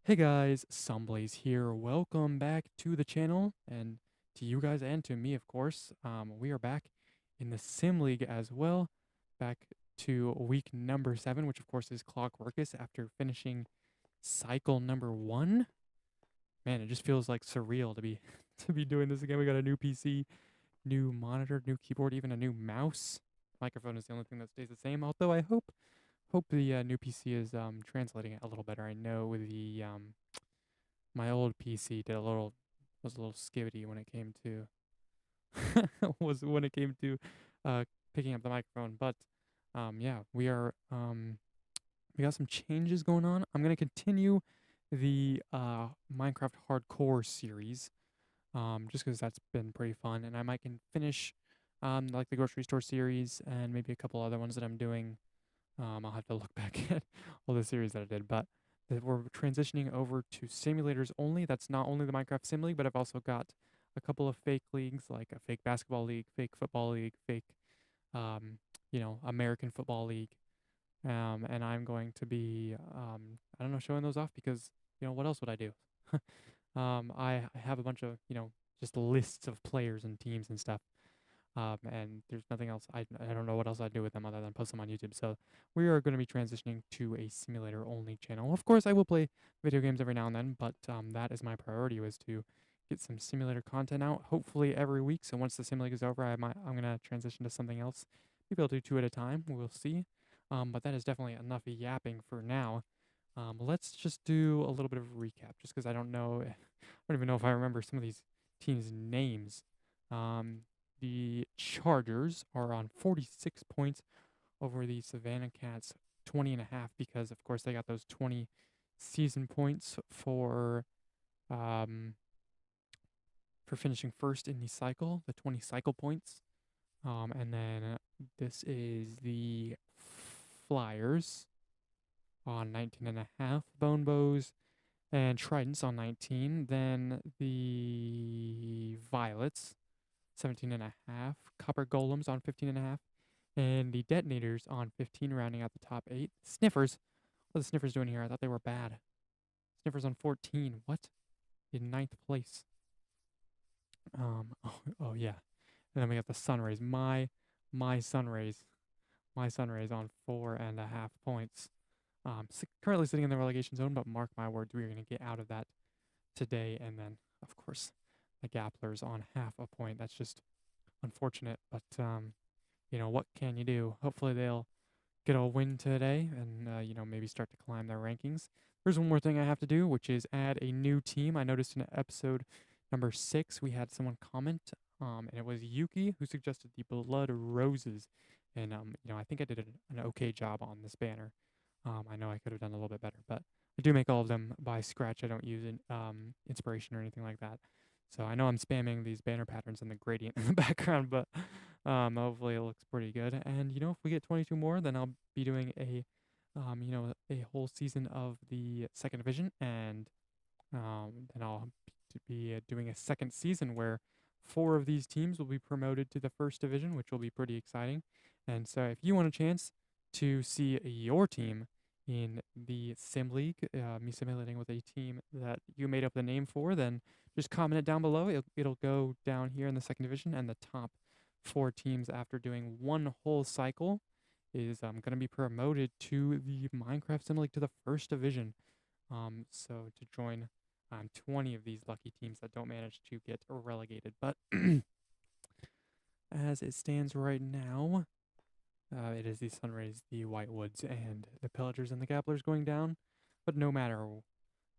Hey guys, Sunblaze here. Welcome back to the channel, and to you guys and to me, of course. We are back in the Sim League as well, back to week number 7, which of course is Clockworkos after finishing cycle number 1. Man, it just feels like surreal to be to be doing this again. We got a new PC, new monitor, new keyboard, even a new mouse. Microphone is the only thing that stays the same. Although I hope the new PC is translating it a little better. I know the my old PC did a little was a little skivety when it came to was when it came to uh picking up the microphone. But yeah, we got some changes going on. I'm gonna continue the Minecraft Hardcore series. Just because that's been pretty fun, and I might can finish like the grocery store series and maybe a couple other ones that I'm doing. I'll have to look back at all the series that I did, but that we're transitioning over to simulators only. That's not only the Minecraft Sim League, but I've also got a couple of fake leagues, like a fake basketball league, fake football league, fake, um, American football league. And I'm going to be, I don't know, showing those off because, what else would I do? I have a bunch of, just lists of players and teams and stuff. And there's nothing else. I don't know what else I'd do with them other than post them on YouTube. So we are going to be transitioning to a simulator only channel. Of course, I will play video games every now and then, but that is my priority, was to get some simulator content out, hopefully every week. So once the sim league is over, I'm gonna transition to something else. Maybe I'll do 2 at a time. We'll see. But that is definitely enough yapping for now. Let's just do a little bit of a recap, just because I don't know, I don't even know if I remember some of these teams' names. Um, the Chargers are on 46 points over the Savannah Cats 20.5, because of course they got those 20 season points um for finishing first in the cycle, the 20 cycle points. And then this is the Flyers on 19.5, Bone Bows and Tridents on 19. Then the Violets 17.5, Copper Golems on 15.5, and the Detonators on 15, rounding out the top 8. Sniffers, what are the Sniffers doing here? I thought they were bad. Sniffers on 14, what? In ninth place. Oh yeah. And then we got the Sunrays, my Sunrays, my Sunrays on 4.5 points. Currently sitting in the relegation zone, but mark my words, we're going to get out of that today. And then, of course, the Gapplers on half a point. That's just unfortunate, but what can you do? Hopefully they'll get a win today and maybe start to climb their rankings. There's one more thing I have to do, which is add a new team. I noticed in episode number 6 we had someone comment, and it was Yuki who suggested the Blood Roses, and I think I did an okay job on this banner. I know I could have done a little bit better, but I do make all of them by scratch. I don't use inspiration or anything like that. So I know I'm spamming these banner patterns in the gradient in the background, but hopefully it looks pretty good. And if we get 22 more, then I'll be doing a whole season of the second division, and then I'll be doing a second season where 4 of these teams will be promoted to the first division, which will be pretty exciting. And so if you want a chance to see your team in the Sim League, me simulating with a team that you made up the name for, then just comment it down below. It'll go down here in the second division, and the top 4 teams after doing one whole cycle is going to be promoted to the Minecraft Sim League to the first division. So to join 20 of these lucky teams that don't manage to get relegated. But as it stands right now, it is the Sunrays, the Whitewoods, and the Pillagers and the Gapplers going down. But no matter,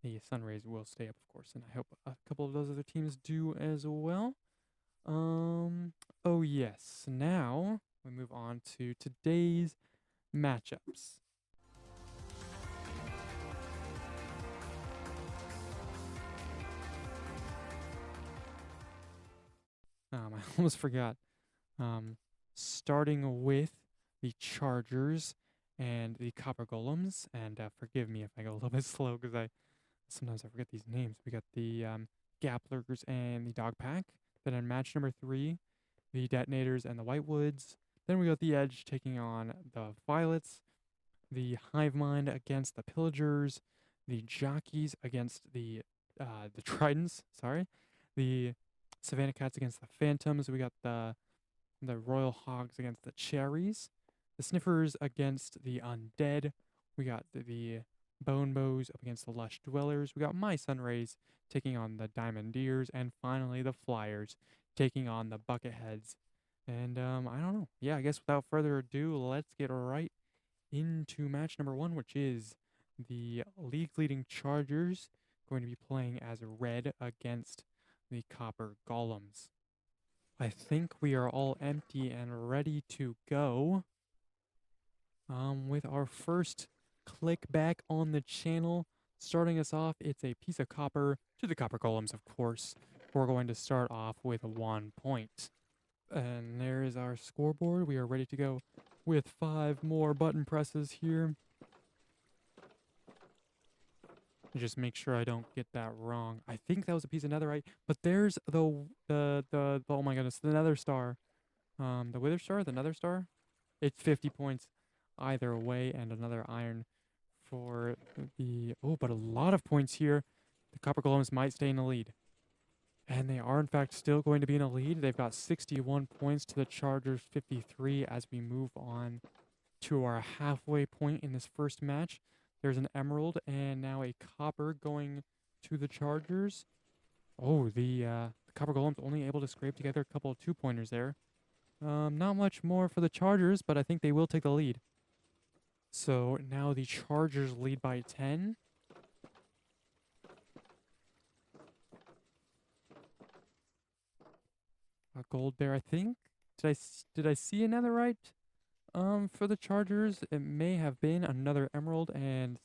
the Sunrays will stay up, of course, and I hope a couple of those other teams do as well. Oh yes, now we move on to today's matchups. I almost forgot. Starting with the Chargers and the Copper Golems, and forgive me if I go a little bit slow because sometimes I forget these names. We got the Gapplers and the Dogpack. Then in match number 3, the Detonators and the Whitewoods. Then we got the Edge taking on the Violets, the Hivemind against the Pillagers, the Jockeys against the Tridents, sorry. The Savannah Cats against the Phantoms. We got the Royal Hogs against the Cherries. The Sniffers against the Undead. We got the Bone Bows up against the Lush Dwellers. We got my Sunrays taking on the Diamondeers. And finally, the Flyers taking on the Bucketheads. And I don't know. Yeah, I guess without further ado, let's get right into match number 1, which is the league-leading Chargers going to be playing as red against the Copper Golems. I think we are all empty and ready to go. With our first click back on the channel, starting us off, it's a piece of copper to the Copper Golems, of course. We're going to start off with 1 point. And there is our scoreboard. We are ready to go with 5 more button presses here. Just make sure I don't get that wrong. I think that was a piece of netherite, but there's the oh my goodness, the nether star. The wither star, the nether star. It's 50 points either way, and another iron for the but a lot of points here. The Copper Golems might stay in the lead. And they are in fact still going to be in a lead. They've got 61 points to the Chargers 53 as we move on to our halfway point in this first match. There's an emerald and now a copper going to the Chargers. Oh, the Copper Golem's only able to scrape together a couple of 2-pointers there. Not much more for the Chargers, but I think they will take the lead. So now the Chargers lead by 10. A gold bear, I think. Did I see a netherite? For the Chargers, it may have been another emerald, and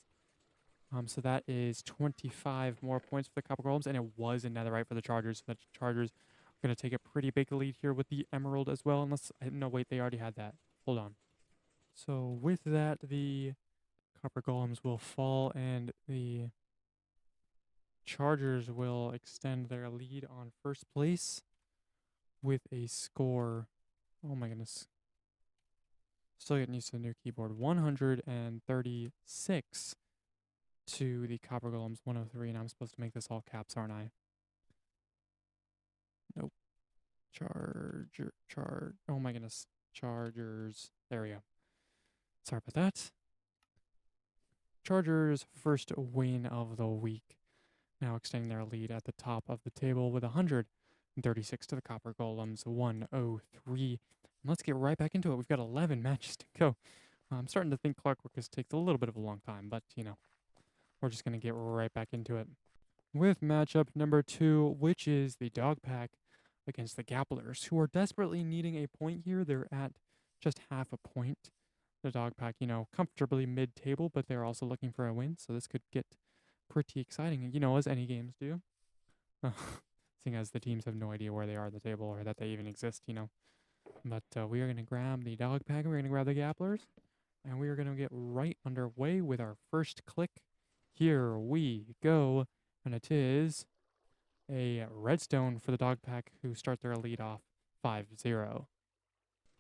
so that is 25 more points for the Copper Golems, and it was a netherite for the Chargers. So the Chargers are going to take a pretty big lead here with the emerald as well. Unless no, wait, they already had that. Hold on. So with that, the Copper Golems will fall, and the Chargers will extend their lead on first place with a score. Oh my goodness. Still getting used to the new keyboard. 136 to the Copper Golems 103, and I'm supposed to make this all caps, aren't I? Nope. Oh my goodness. Chargers. There we go. Sorry about that. Chargers' first win of the week. Now extending their lead at the top of the table with 136 to the Copper Golems 103. And let's get right back into it. We've got 11 matches to go. I'm starting to think Clockworkos takes a little bit of a long time, but, you know, we're just going to get right back into it. With matchup number 2, which is the Dogpack against the Gapplers, who are desperately needing a point here. They're at just half a point. The Dogpack, you know, comfortably mid-table, but they're also looking for a win, so this could get pretty exciting, you know, as any games do. Seeing as the teams have no idea where they are at the table or that they even exist, you know. But we are going to grab the Dogpack, we're going to grab the Gapplers, and we are going to get right underway with our first click. Here we go, and it is a redstone for the Dogpack, who start their lead off 5-0.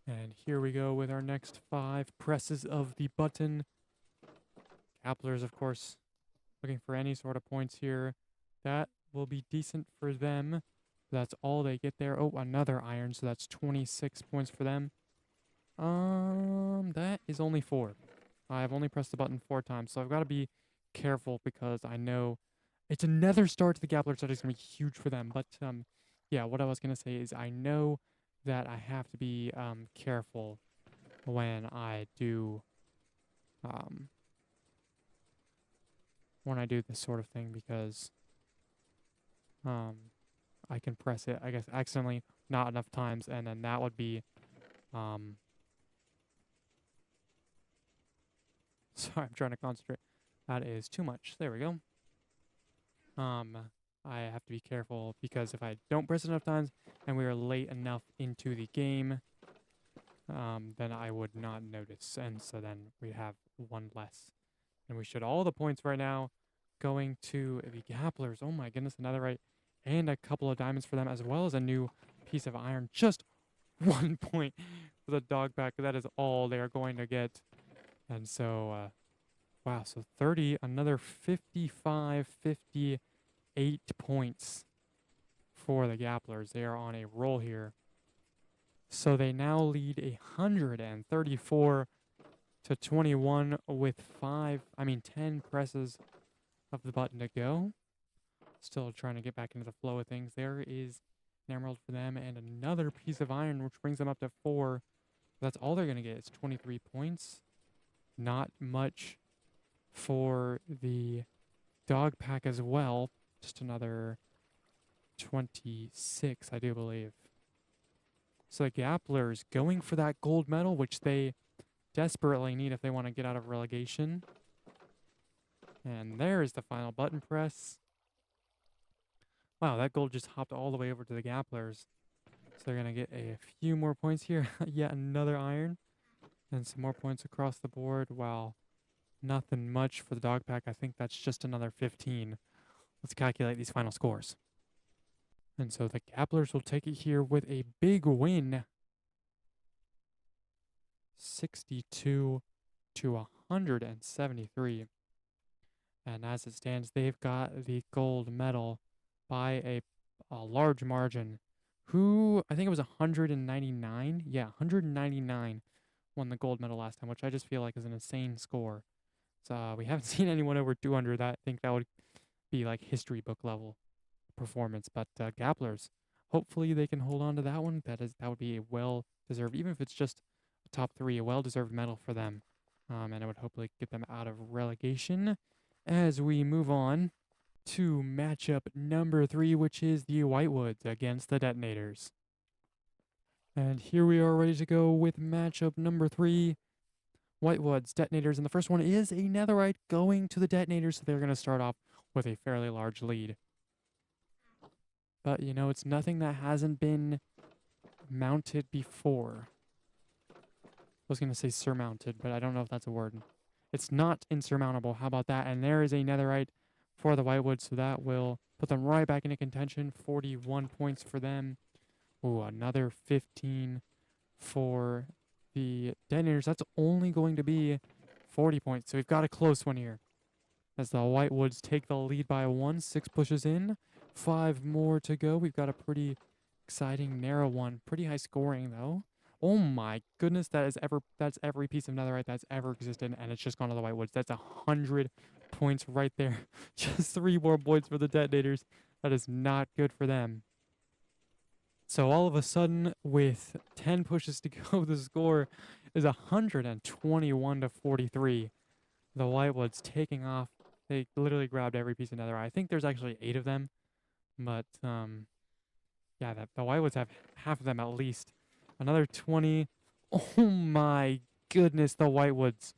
And here we go with our next 5 presses of the button. Gapplers, of course, looking for any sort of points here. That will be decent for them. That's all they get there. Oh, another iron, so that's 26 points for them. That is only 4. I've only pressed the button 4 times, so I've got to be careful because I know it's another start to the Gapplers that is going to be huge for them. But, yeah, what I was going to say is I know that I have to be careful when I do this sort of thing, because I can press it, I guess, accidentally not enough times, and then that would be sorry, I'm trying to concentrate. That is too much. There we go. I have to be careful because if I don't press it enough times and we are late enough into the game, then I would not notice, and so then we have 1 less. And we should all the points right now going to the Gapplers. Oh my goodness, another right, and a couple of diamonds for them, as well as a new piece of iron. Just 1 point for the Dogpack. That is all they are going to get. And so, Wow, so 30, another 55, 58 points for the Gapplers. They are on a roll here. So they now lead 134 to 21 with 10 presses of the button to go. Still trying to get back into the flow of things. There is an emerald for them and another piece of iron, which brings them up to 4. That's all they're going to get. It's 23 points. Not much for the Dogpack as well. Just another 26, I do believe. So the Gapplers going for that gold medal, which they desperately need if they want to get out of relegation. And there is the final button press. Wow, that gold just hopped all the way over to the Gapplers. So they're going to get a few more points here. Yet another iron. And some more points across the board. Wow. Nothing much for the Dogpack. I think that's just another 15. Let's calculate these final scores. And so the Gapplers will take it here with a big win. 62 to 173. And as it stands, they've got the gold medal by a large margin. Who, I think it was 199. Yeah, 199 won the gold medal last time, which I just feel like is an insane score. So we haven't seen anyone over 200. I think that would be like history book level performance. But Gapplers, hopefully they can hold on to that one. That would be a well-deserved, even if it's just a top 3, a well-deserved medal for them. And it would hopefully get them out of relegation. As we move on to matchup number 3, which is the Whitewoods against the Detonators. And here we are ready to go with matchup number 3. Whitewoods, Detonators, and the first one is a netherite going to the Detonators, so they're going to start off with a fairly large lead. But, you know, it's nothing that hasn't been mounted before. I was going to say surmounted, but I don't know if that's a word. It's not insurmountable. How about that? And there is a netherite for the Whitewoods, so that will put them right back into contention. 41 points for them. Ooh, another 15 for the Detonators. That's only going to be 40 points, so we've got a close one here. As the Whitewoods take the lead by 1, 6 pushes in, 5 more to go. We've got a pretty exciting, narrow one. Pretty high scoring, though. Oh my goodness, that's every piece of netherite that's ever existed, and it's just gone to the Whitewoods. That's 100 points right there. Just 3 more points for the Detonators. That is not good for them. So all of a sudden, with 10 pushes to go, the score is 121 to 43. The Whitewoods taking off. They literally grabbed every piece of netherite. I think there's actually 8 of them, but yeah, the Whitewoods have half of them at least. Another 20. Oh my goodness, the Whitewoods.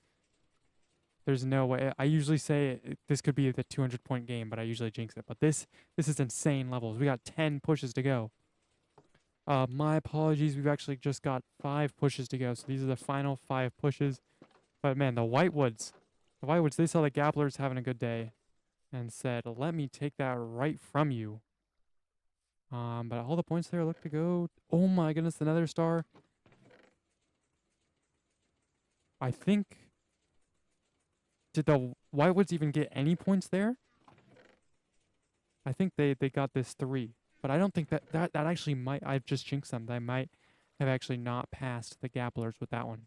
There's no way. I usually say this could be the 200-point game, but I usually jinx it. But this is insane levels. We got 10 pushes to go. My apologies. We've actually just got 5 pushes to go. So these are the final 5 pushes. But man, the Whitewoods, they saw the Gapplers having a good day and said, let me take that right from you. But all the points there look to go. Oh my goodness, another star. I think, did the Whitewoods even get any points there? I think they got this 3. But I don't think that actually might, I've just jinxed them. They might have actually not passed the Gapplers with that one.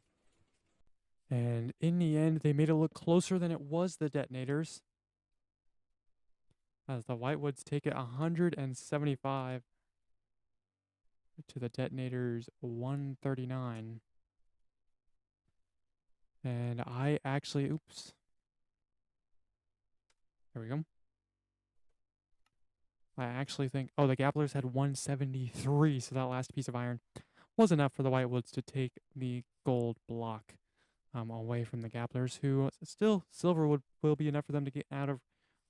And in the end, they made it look closer than it was the Detonators, as the Whitewoods take it 175 to the Detonators 139. And I actually, oops. There we go. I actually think, oh, the Gapplers had 173, so that last piece of iron was enough for the Whitewoods to take the gold block away from the Gapplers, who still, silver will be enough for them to get out of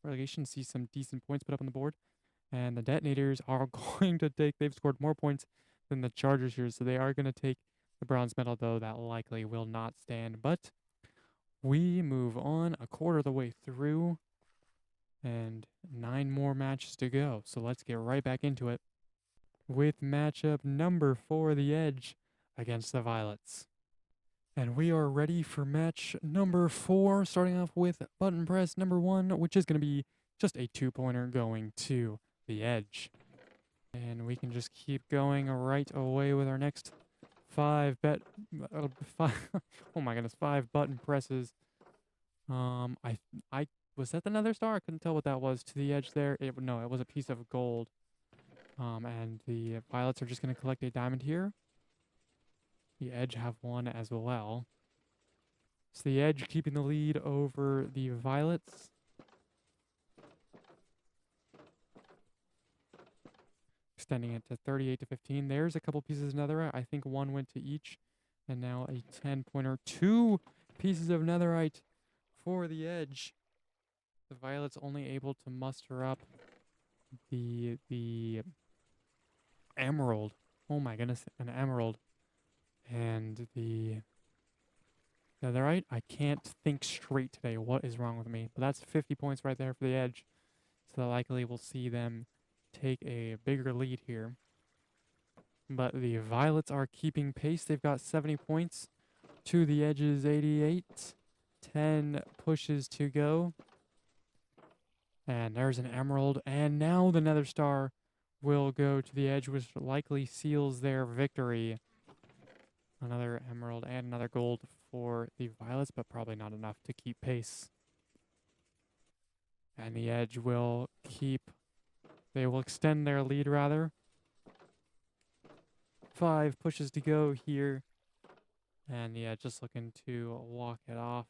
relegation, see some decent points put up on the board. And the Detonators are going to take, they've scored more points than the Chargers here, so they are going to take the bronze medal, though that likely will not stand. But we move on a quarter of the way through, and 9 more matches to go. So let's get right back into it with matchup number 4, the Edge against the Violets. And we are ready for match number 4, starting off with button press number 1, which is going to be just a 2-pointer going to the edge. And we can just keep going right away with our next 5 oh my goodness, 5 button presses. I was that another star? I couldn't tell what that was to the edge there. No, it was a piece of gold. And the violets are just going to collect a diamond here. The edge have one as well. So the edge keeping the lead over the violets. Extending it to 38 to 15. There's a couple pieces of netherite. I think one went to each. And now a 10-pointer. 2 pieces of netherite for the edge. The violets only able to muster up the emerald. Oh my goodness, an emerald. And the netherite. I can't think straight today. What is wrong with me? But that's 50 points right there for the edge. So likely we'll see them take a bigger lead here. But the violets are keeping pace. They've got 70 points to the edge's 88. 10 pushes to go. And there's an emerald. And now the nether star will go to the edge, which likely seals their victory. Another emerald and another gold for the violets, but probably not enough to keep pace. And the edge will they will extend their lead rather. 5 pushes to go here. And the edge just looking to walk it off.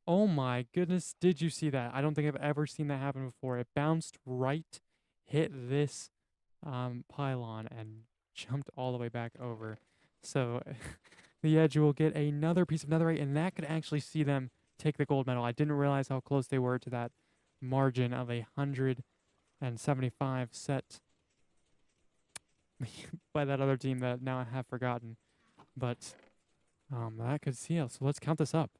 Oh my goodness, did you see that? I don't think I've ever seen that happen before. It bounced right, hit this pylon, and jumped all the way back over. So the edge will get another piece of netherite, and that could actually see them take the gold medal. I didn't realize how close they were to that margin of 175 set by that other team that now I have forgotten. But that could seal. So let's count this up.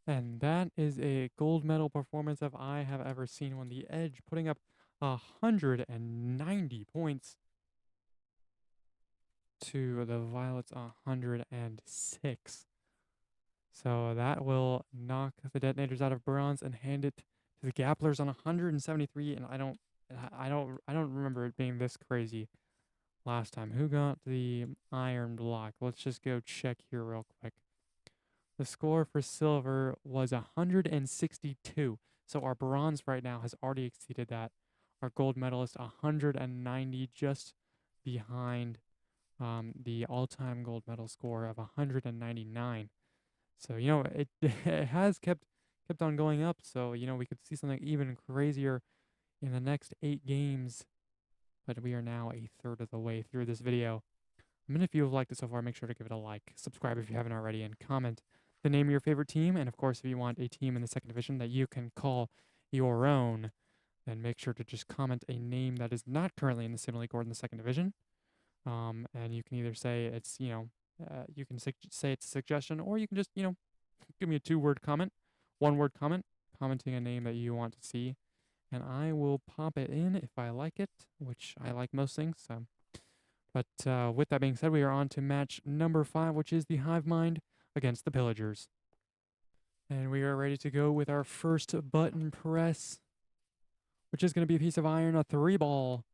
And that is a gold medal performance if I have ever seen one. The edge putting up 190 points to the violets 106. So that will knock the detonators out of bronze and hand it to the Gapplers on 173. And I don't remember it being this crazy last time. Who got the iron block? Let's just go check here real quick. The score for silver was 162. So our bronze right now has already exceeded that. Our gold medalist 190, just behind the all-time gold medal score of 199. So, it, it has kept on going up. So, we could see something even crazier in the next 8 games. But we are now a third of the way through this video. If you have liked it so far, make sure to give it a like, subscribe if you haven't already, and comment the name of your favorite team. And of course, if you want a team in the 2nd division that you can call your own, then make sure to just comment a name that is not currently in the Sim League or in the 2nd division. And you can either say it's, you can say it's a suggestion, or you can just, give me a 2-word comment, 1-word comment, commenting a name that you want to see. And I will pop it in if I like it, which I like most things. So. But with that being said, we are on to match number 5, which is the Hivemind against the Pillagers. And we are ready to go with our first button press, which is going to be a piece of iron, a 3-ball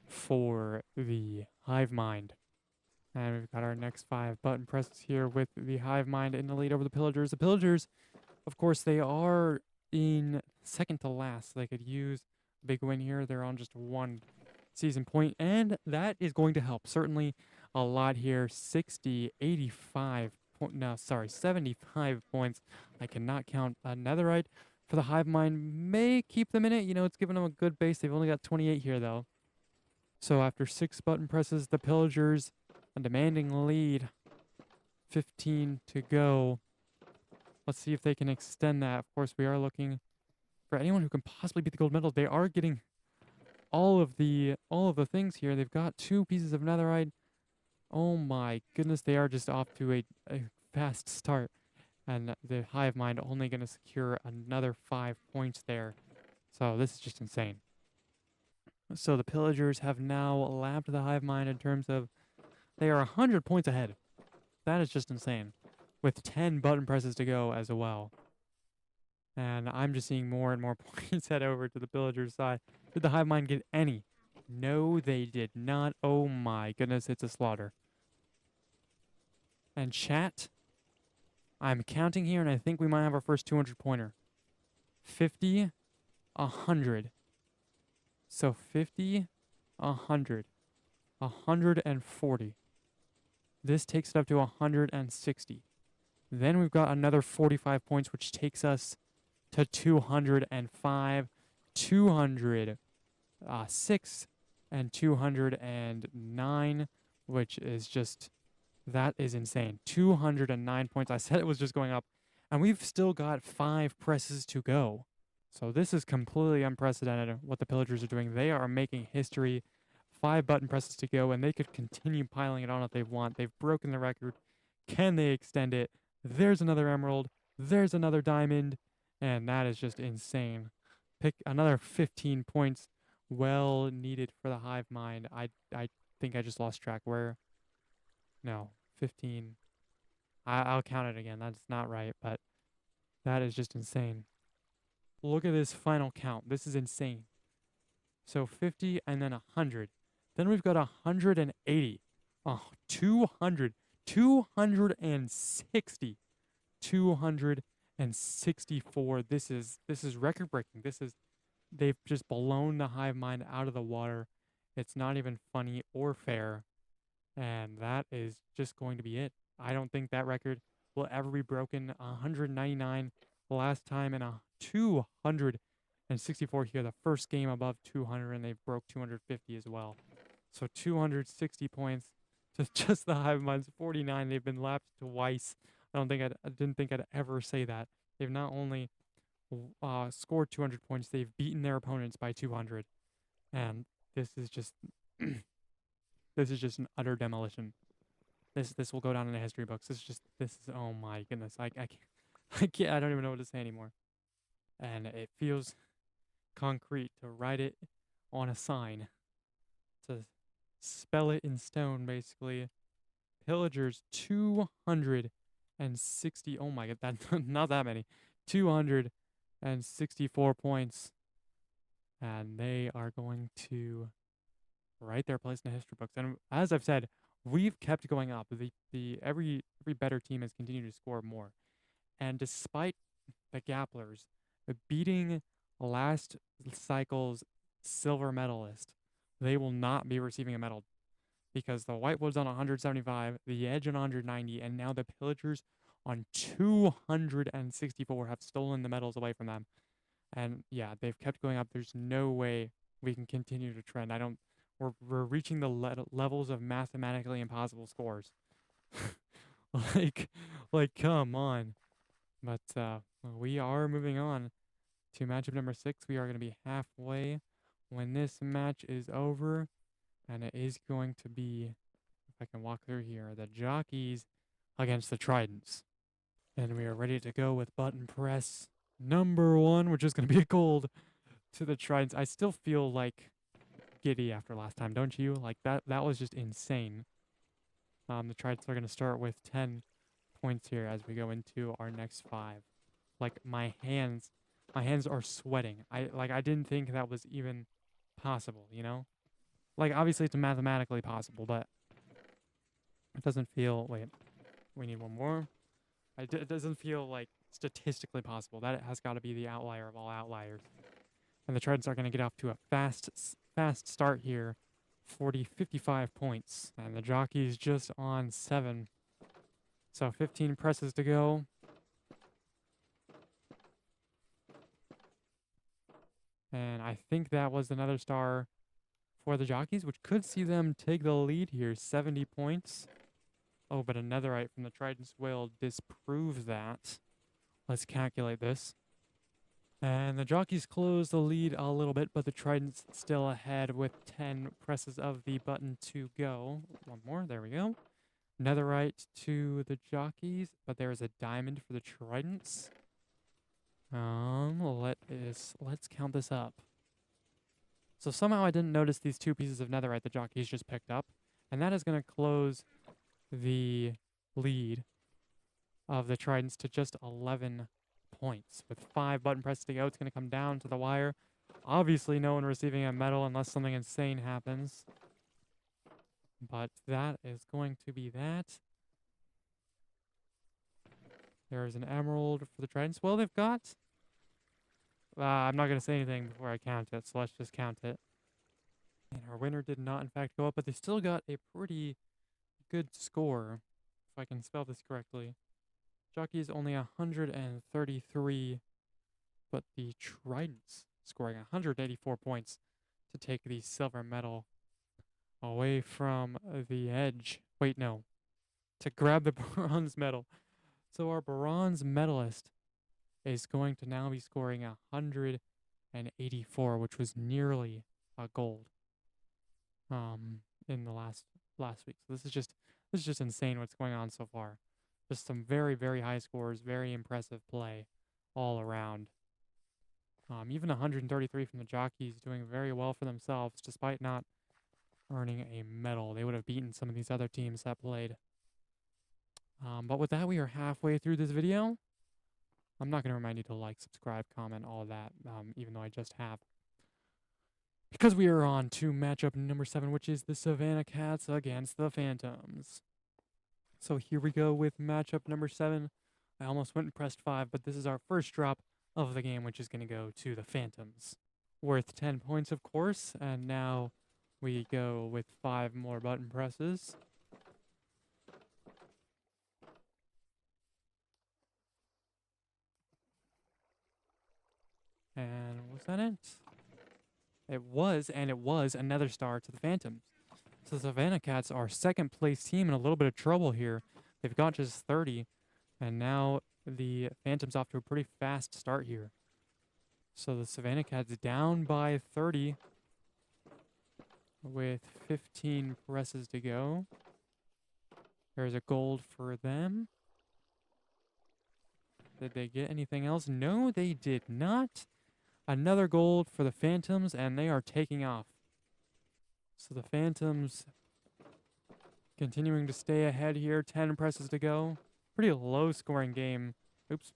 for the Hivemind. And we've got our next 5 button presses here with the Hivemind in the lead over the Pillagers. The Pillagers, of course, they are in second to last. They could use a big win here. They're on just 1 season point, and that is going to help certainly a lot here. 75 points. I cannot count. Netherite for the Hivemind may keep them in it. It's giving them a good base. They've only got 28 here though. So after 6 button presses, the Pillagers a demanding lead. 15 to go. Let's see if they can extend that. Of course, we are looking for anyone who can possibly beat the gold medal. They are getting all of the things here. They've got 2 pieces of netherite. Oh my goodness, they are just off to a fast start. And the Hivemind only going to secure another 5 points there. So this is just insane. So the Pillagers have now lapped the Hivemind in terms of they are 100 points ahead. That is just insane. With 10 button presses to go as well. And I'm just seeing more and more points head over to the Pillagers side. Did the Hivemind get any? No, they did not. Oh my goodness, it's a slaughter. And chat, I'm counting here, and I think we might have our first 200 pointer. 50, 100. So 50, 100, 140. This takes it up to 160. Then we've got another 45 points, which takes us to 205, 206, and 209, which is just, that is insane. 209 points. I said it was just going up. And we've still got 5 presses to go. So this is completely unprecedented what the Pillagers are doing. They are making history. 5 button presses to go, and they could continue piling it on if they want. They've broken the record. Can they extend it? There's another emerald. There's another diamond. And that is just insane. Pick another 15 points. Well needed for the Hivemind. I think I just lost track. Where? No, 15. I'll count it again. That's not right, but that is just insane. Look at this final count. This is insane. So 50 and then 100. Then we've got 180. Oh, 200. 260. 264. This is record breaking. They've just blown the Hivemind out of the water. It's not even funny or fair. And that is just going to be it. I don't think that record will ever be broken. 199 last time, and 264 here. The first game above 200, and they broke 250 as well. So 260 points to just the Hivemind's 49. They've been lapped twice. I didn't think I'd ever say that. They've not only scored 200 points, they've beaten their opponents by 200. And this is just this is just an utter demolition. This will go down in the history books. This is oh my goodness. I can't I don't even know what to say anymore. And it feels concrete to write it on a sign. To spell it in stone, basically. Pillagers 260. Oh my god, that not that many. 264 points. And they are going to write their place in the history books. And as I've said, we've kept going up. Every better team has continued to score more. And despite the Gapplers beating last cycle's silver medalist, they will not be receiving a medal because the Whitewoods on 175, the Edge on 190, and now the Pillagers on 264 have stolen the medals away from them. And yeah, they've kept going up. There's no way we can continue to trend. We're reaching the levels of mathematically impossible scores. like come on. But we are moving on to matchup number 6. We are going to be halfway when this match is over, and it is going to be, if I can walk through here, the Jockeys against the Tridents. And we are ready to go with button press number 1, which is going to be a gold to the Tridents. I still feel like giddy after last time, don't you? Like that was just insane. The Tridents are going to start with 10 points here as we go into our next 5. Like my hands are sweating. I didn't think that was even possible, you know? Like obviously it's mathematically possible, but it doesn't feel, wait, we need one more. It doesn't feel like statistically possible. That has got to be the outlier of all outliers. And the Tridents are going to get off to a fast start here. 55 points. And the Jockeys just on 7. So 15 presses to go. And I think that was another star for the Jockeys, which could see them take the lead here. 70 points. Oh, but a netherite from the Tridents will disprove that. Let's calculate this. And the Jockeys close the lead a little bit, but the Tridents still ahead with 10 presses of the button to go. One more, there we go. Netherite to the Jockeys, but there is a diamond for the Tridents. Let's count this up. So somehow I didn't notice these 2 pieces of netherite the Jockeys just picked up, and that is going to close the lead of the Tridents to just 11 points. With 5 button presses to go, it's going to come down to the wire. Obviously, no one receiving a medal unless something insane happens. But that is going to be that. There's an emerald for the Tridents. Well, they've got... I'm not going to say anything before I count it, so let's just count it. And our winner did not, in fact, go up, but they still got a pretty good score, if I can spell this correctly. Jockeys only 133, but the Tridents scoring 184 points to take the silver medal away from the edge. Wait, no. To grab the bronze medal. So our bronze medalist is going to now be scoring 184, which was nearly a gold in the last week. So this is just insane what's going on so far. Just some very, very high scores, very impressive play all around. Even 133 from the Jockeys doing very well for themselves despite not earning a medal. They would have beaten some of these other teams that played. But with that, we are halfway through this video. I'm not going to remind you to like, subscribe, comment, all that, even though I just have. Because we are on to matchup number 7, which is the Savannah Cats against the Phantoms. So here we go with matchup number 7. I almost went and pressed 5, but this is our first drop of the game, which is going to go to the Phantoms. Worth 10 points, of course, and now we go with 5 more button presses. And was that it? It was, and it was another star to the Phantoms. So the Savannah Cats are second place team in a little bit of trouble here. They've got just 30, and now the Phantoms off to a pretty fast start here. So the Savannah Cats down by 30 with 15 presses to go. There's a gold for them. Did they get anything else? No, they did not. Another gold for the Phantoms, and they are taking off. So the Phantoms continuing to stay ahead here. 10 presses to go. Pretty low-scoring game. Oops.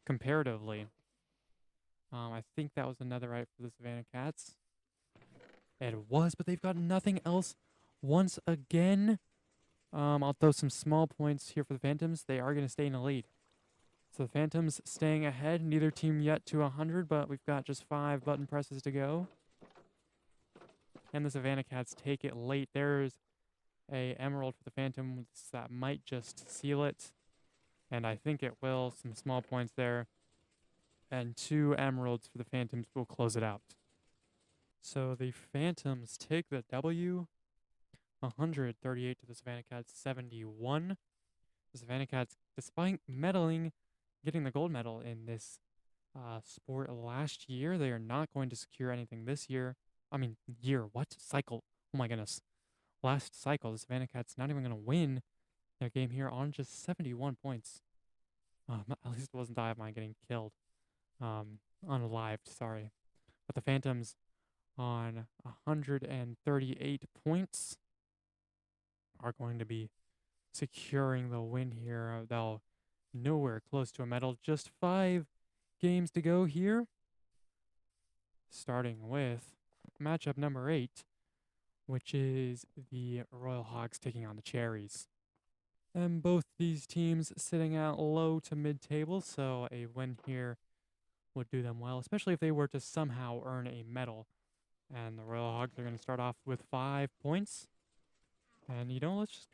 Comparatively. I think that was another right for the Savannah Cats. It was, but they've got nothing else once again. I'll throw some small points here for the Phantoms. They are going to stay in the lead. So the Phantoms staying ahead. Neither team yet to 100, but we've got just 5 button presses to go. And the Savannah Cats take it late. There's a emerald for the Phantoms that might just seal it. And I think it will. Some small points there. And 2 emeralds for the Phantoms will close it out. So the Phantoms take the W. 138 to the Savannah Cats 71. The Savannah Cats, despite medaling, getting the gold medal in this sport last year, they are not going to secure anything this year. I mean, cycle? Oh my goodness. Last cycle, the Savannah Cats not even going to win their game here on just 71 points. At least it wasn't Hivemind getting killed. Unalived, sorry. But the Phantoms on 138 points are going to be securing the win here. They'll nowhere close to a medal. Just 5 games to go here. Starting with matchup number 8, which is the Royal Hogs taking on the Cherries. And both these teams sitting at low to mid-table, so a win here would do them well, especially if they were to somehow earn a medal. And the Royal Hogs are going to start off with 5 points. And let's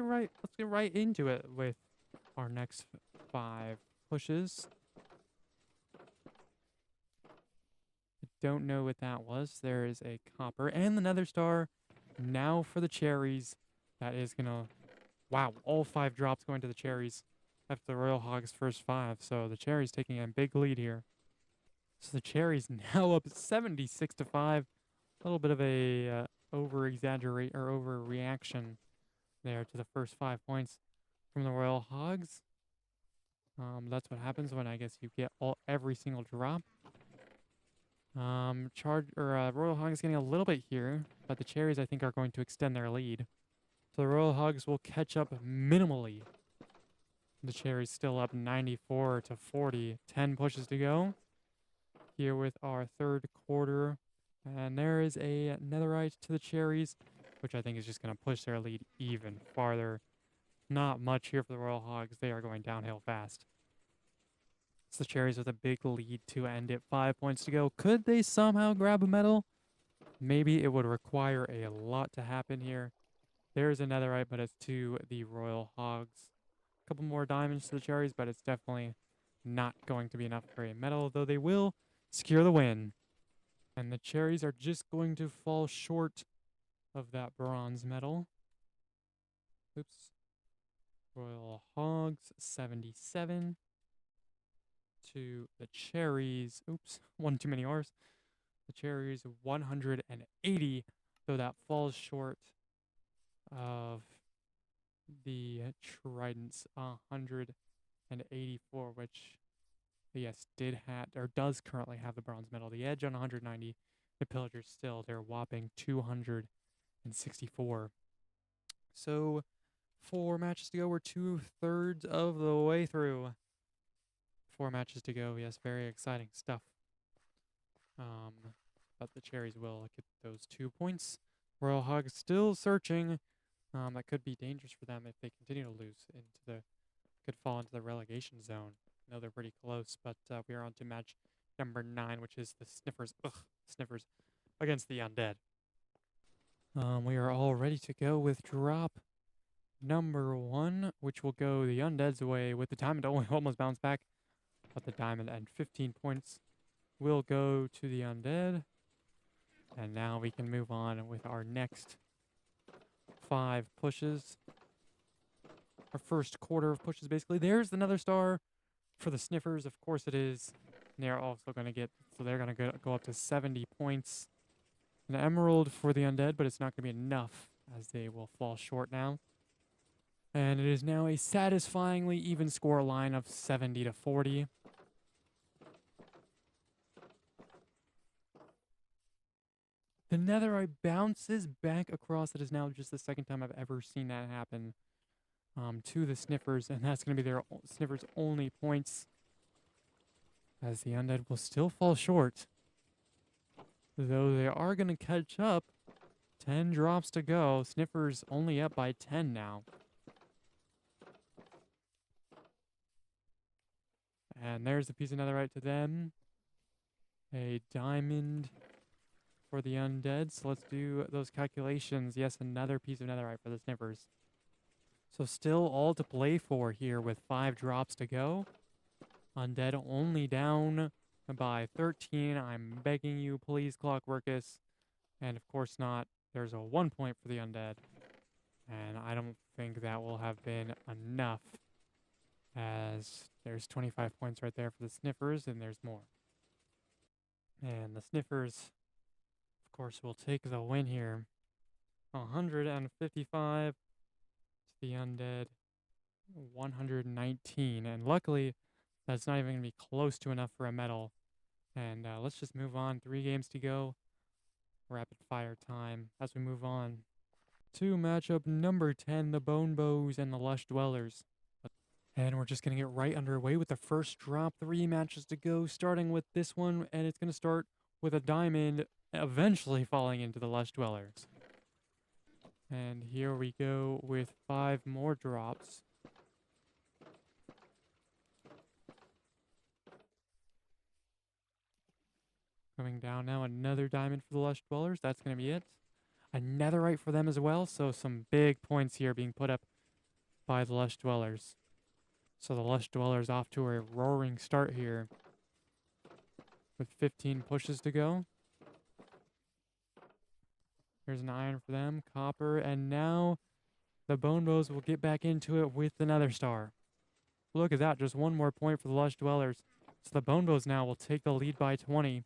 get right into it with our next 5 pushes. I don't know what that was. There is a copper and another star now for the Cherries. That is gonna, wow, all 5 drops going to the Cherries after the Royal Hogs' first 5. So the Cherries taking a big lead here. So the Cherries now up 76 to 5. A little bit of a overreaction there to the first 5 points from the Royal Hogs. That's what happens when I guess you get every single drop. Royal Hogs getting a little bit here, but the Cherries I think are going to extend their lead. So the Royal Hogs will catch up minimally The Cherries still up 94 to 40. 10 pushes to go here with our third quarter. And there is a netherite to the Cherries, which I think is just going to push their lead even farther. Not much here for the Royal Hogs. They are going downhill fast. It's the Cherries with a big lead to end it. 5 points to go. Could they somehow grab a medal? Maybe it would require a lot to happen here. There's a netherite, but it's to the Royal Hogs. A couple more diamonds to the Cherries, but it's definitely not going to be enough for a medal, though they will secure the win. And the Cherries are just going to fall short of that bronze medal. Oops. Royal Hogs, 77. To the Cherries, oops, one too many R's. The Cherries, 180, though that falls short of the Tridents, 184, which, yes, does currently have the bronze medal. The Edge on 190. The Pillagers still, they're whopping 264. So 4 matches to go. We're 2/3 of the way through. 4 matches to go. Yes, very exciting stuff. But the Cherries will get those 2 points. Royal Hogs still searching. That could be dangerous for them if they continue to lose could fall into the relegation zone. I know they're pretty close, but we are on to match number 9, which is the Sniffers against the Undead. We are all ready to go with drop number 1, which will go the Undead's way with the diamond only almost bounce back. But the diamond and 15 points will go to the Undead. And now we can move on with our next 5 pushes. Our first quarter of pushes, basically. There's another star for the Sniffers. Of course it is. And they're also going to they're going to go up to 70 points. An emerald for the Undead, but it's not going to be enough as they will fall short now. And it is now a satisfyingly even score line of 70 to 40. The netherite bounces back across. It is now just the second time I've ever seen that happen to the Sniffers, and that's going to be their Sniffers' only points, as the Undead will still fall short. Though they are going to catch up. 10 drops to go. Sniffers only up by 10 now. And there's a piece of netherite to them. A diamond for the Undead. So let's do those calculations. Yes, another piece of netherite for the Sniffers. So still all to play for here with 5 drops to go. Undead only down by 13. I'm begging you, please, Clockworkos. And of course not. There's a 1 point for the Undead. And I don't think that will have been enough, as there's 25 points right there for the Sniffers, and there's more. And the Sniffers, of course, will take the win here. 155 to the Undead, 119. And luckily, that's not even going to be close to enough for a medal. And let's just move on. 3 games to go. Rapid fire time as we move on to matchup number 10, the Bone Bows and the Lush Dwellers. And we're just going to get right underway with the first drop. 3 matches to go, starting with this one. And it's going to start with a diamond eventually falling into the Lush Dwellers. And here we go with 5 more drops. Coming down now, another diamond for the Lush Dwellers. That's going to be it. A netherite for them as well. So some big points here being put up by the Lush Dwellers. So the Lush Dwellers off to a roaring start here with 15 pushes to go. Here's an iron for them, copper, and now the Bone Bows will get back into it with another star. Look at that, just 1 more point for the Lush Dwellers. So the Bone Bows now will take the lead by 20.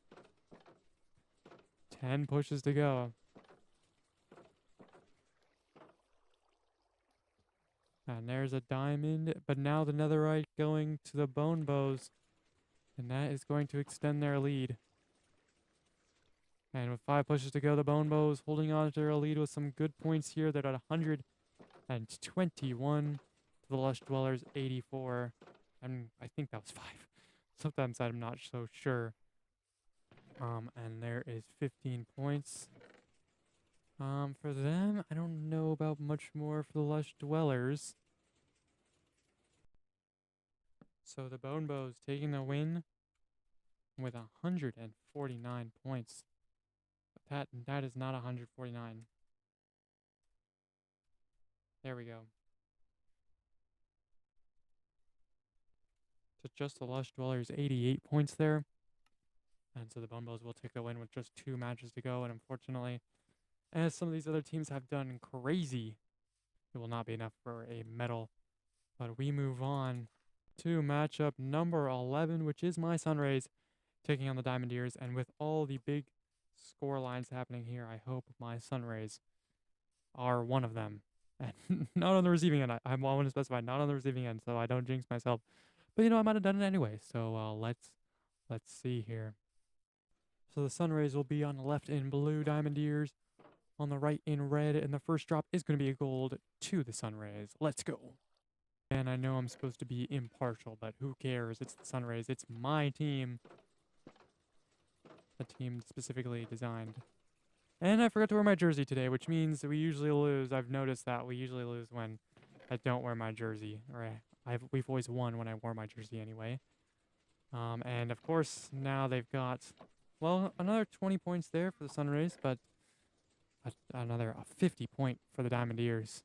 10 pushes to go. And there's a diamond, but now the netherite going to the Bone Bows. And that is going to extend their lead. And with 5 pushes to go, the Bone Bows holding on to their lead with some good points here. They're at 121. the Lush Dwellers 84. I think that was 5. Sometimes I'm not so sure. And there is 15 points. For them, I don't know about much more for the Lush Dwellers. So the Bone Bows taking the win with 149 points. But that is not 149. There we go. So just the Lush Dwellers 88 points there. And so the Bone Bows will take the win with just 2 matches to go. And unfortunately, as some of these other teams have done crazy, it will not be enough for a medal. But we move on to matchup number 11, which is my Sunrays taking on the Diamondeers. And with all the big score lines happening here, I hope my Sunrays are one of them. And not on the receiving end. I want to specify not on the receiving end, so I don't jinx myself. But I might have done it anyway. So let's see here. So the Sunrays will be on the left in blue, Diamondeers on the right in red, and the first drop is going to be a gold to the Sunrays. Let's go. And I know I'm supposed to be impartial, but who cares? It's the Sunrays. It's my team. A team specifically designed. And I forgot to wear my jersey today, which means we usually lose. I've noticed that we usually lose when I don't wear my jersey. Or we've always won when I wore my jersey anyway. And of course, now they've got, well, another 20 points there for the Sunrays, but another 50 point for the Diamondeers.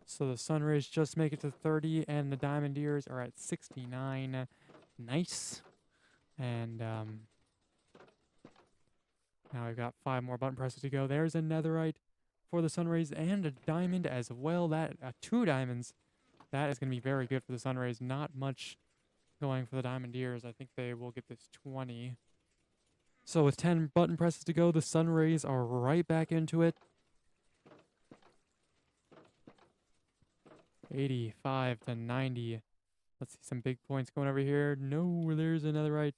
So the Sunrays just make it to 30, and the Diamondeers are at 69. Nice. And now we've got 5 more button presses to go. There's a netherite for the Sunrays and a diamond as well. That 2 diamonds. That is going to be very good for the Sunrays. Not much going for the Diamondeers. I think they will get this 20. So with 10 button presses to go, the Sunrays are right back into it. 85 to 90. Let's see some big points going over here. No, there's another right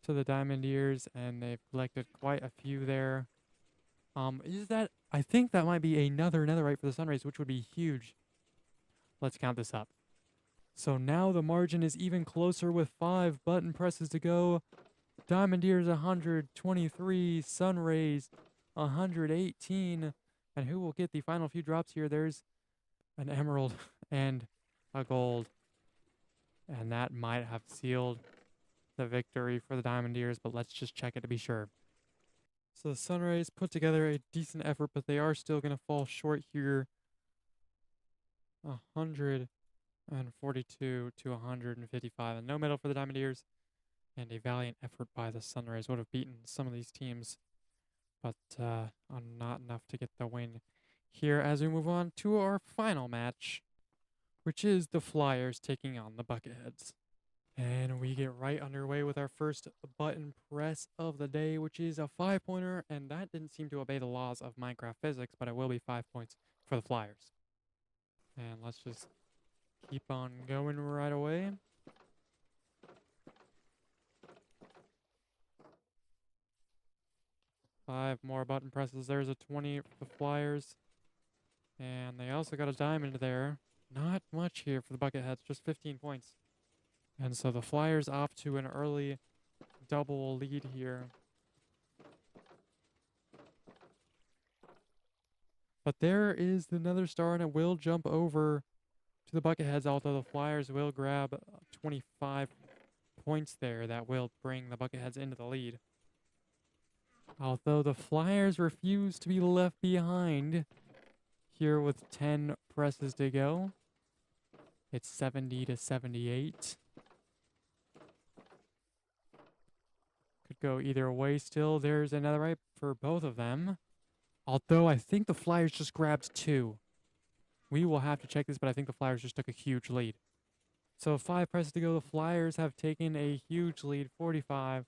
to the Diamondeers, and they've collected quite a few there. I think that might be another netherite for the Sunrays, which would be huge. Let's count this up. So now the margin is even closer with 5 button presses to go. Diamondeers 123, Sunrays 118. And who will get the final few drops here? There's an emerald and a gold. And that might have sealed the victory for the Diamondeers, but let's just check it to be sure. So the Sunrays put together a decent effort, but they are still going to fall short here. 142 to 155. And no medal for the Diamondeers. And a valiant effort by the Sunrays would have beaten some of these teams, but not enough to get the win here as we move on to our final match, which is the Flyers taking on the Bucketheads. And we get right underway with our first button press of the day, which is a 5-pointer, and that didn't seem to obey the laws of Minecraft physics, but it will be 5 points for the Flyers. And let's just keep on going right away. Five more button presses. There's a 20 for the Flyers. And they also got a diamond there. Not much here for the Bucketheads, just 15 points. And so the Flyers off to an early double lead here. But there is the Nether Star, and it will jump over to the Bucketheads, although the Flyers will grab 25 points there. That will bring the Bucketheads into the lead. Although the Flyers refuse to be left behind here with 10 presses to go. It's 70 to 78. Could go either way still. There's another right for both of them. Although I think the Flyers just grabbed 2. We will have to check this, but I think the Flyers just took a huge lead. So 5 presses to go. The Flyers have taken a huge lead, 45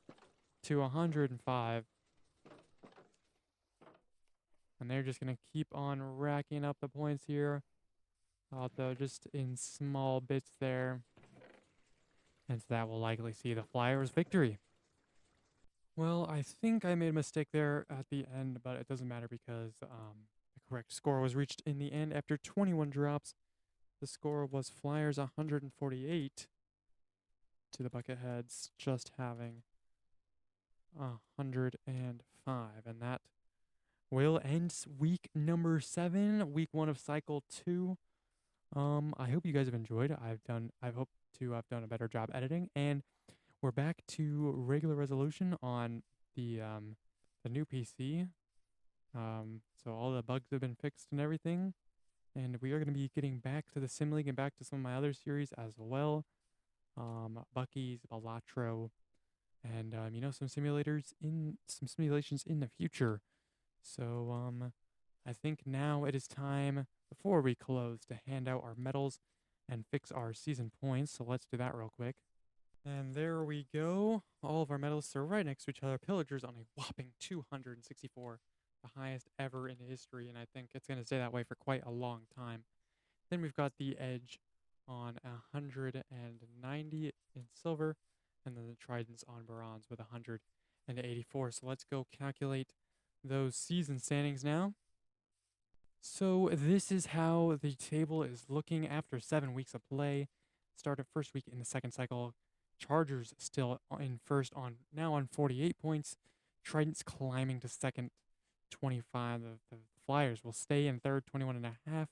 to 105. And they're just going to keep on racking up the points here. Although just in small bits there. And so that will likely see the Flyers' victory. Well, I think I made a mistake there at the end, but it doesn't matter because the correct score was reached in the end after 21 drops. The score was Flyers 148 to the Bucketheads, just having 105. And that will end week number 7, week 1 of cycle 2. I hope you guys have enjoyed. I hope to have done a better job editing, and we're back to regular resolution on the new PC. So all the bugs have been fixed and everything, and we are going to be getting back to the Sim League and back to some of my other series as well. Bucky's, Balatro, and some simulations in the future. So I think now it is time, before we close, to hand out our medals and fix our season points. So let's do that real quick. And there we go. All of our medalists are right next to each other. Pillagers on a whopping 264, the highest ever in history, and I think it's going to stay that way for quite a long time. Then we've got the Edge on 190 in silver, and then the Tridents on bronze with 184. So let's go calculate those season standings now. So this is how the table is looking after 7 weeks of play. Started first week in the second cycle. Chargers still in first now on 48 points. Tridents climbing to second, 25. The Flyers will stay in third, 21.5.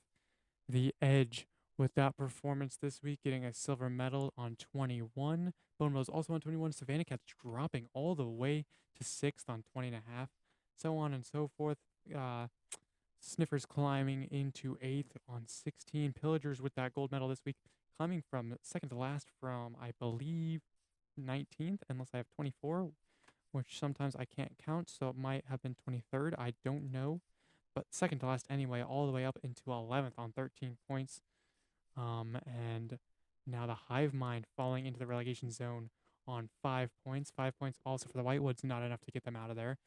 The Edge, with that performance this week, getting a silver medal on 21. Bone Rose also on 21. Savannah Cats dropping all the way to 6th on 20.5. So on and so forth. Sniffers climbing into 8th on 16. Pillagers with that gold medal this week, climbing from second to last from, I believe, 19th, unless I have 24, which sometimes I can't count, so it might have been 23rd. I don't know. But second to last anyway, all the way up into 11th on 13 points. And now the Hivemind falling into the relegation zone on 5 points. 5 points also for the Whitewoods, not enough to get them out of there.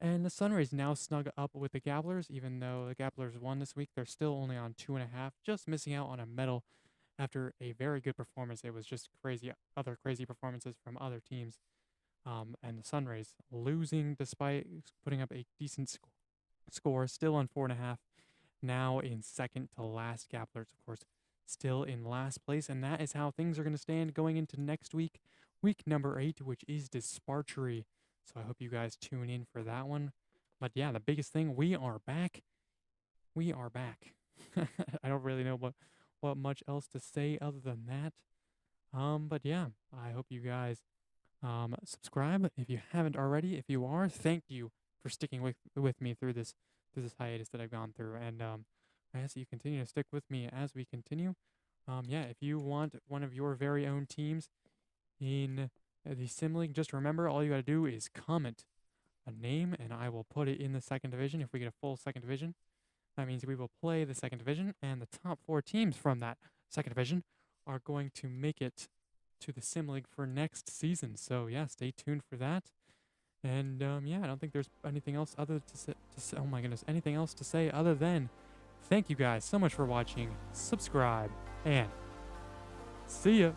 And the Sunrays now snug up with the Gapplers. Even though the Gapplers won this week, they're still only on 2.5, just missing out on a medal after a very good performance. It was just other crazy performances from other teams. And the Sunrays losing despite putting up a decent score, still on 4.5. Now in second to last. Gapplers, of course, still in last place. And that is how things are going to stand going into next week, week number 8, which is Disparchery. So I hope you guys tune in for that one. But yeah, the biggest thing, we are back. We are back. I don't really know what much else to say other than that. But yeah, I hope you guys subscribe if you haven't already. If you are, thank you for sticking with me through this hiatus that I've gone through. And I ask that you continue to stick with me as we continue. Yeah, if you want one of your very own teams in the Sim League, just remember, all you got to do is comment a name, and I will put it in the second division. If we get a full second division, that means we will play the second division, and the top 4 teams from that second division are going to make it to the Sim League for next season. So yeah, stay tuned for that. And yeah, I don't think there's anything else anything else to say other than thank you guys so much for watching. Subscribe and see ya.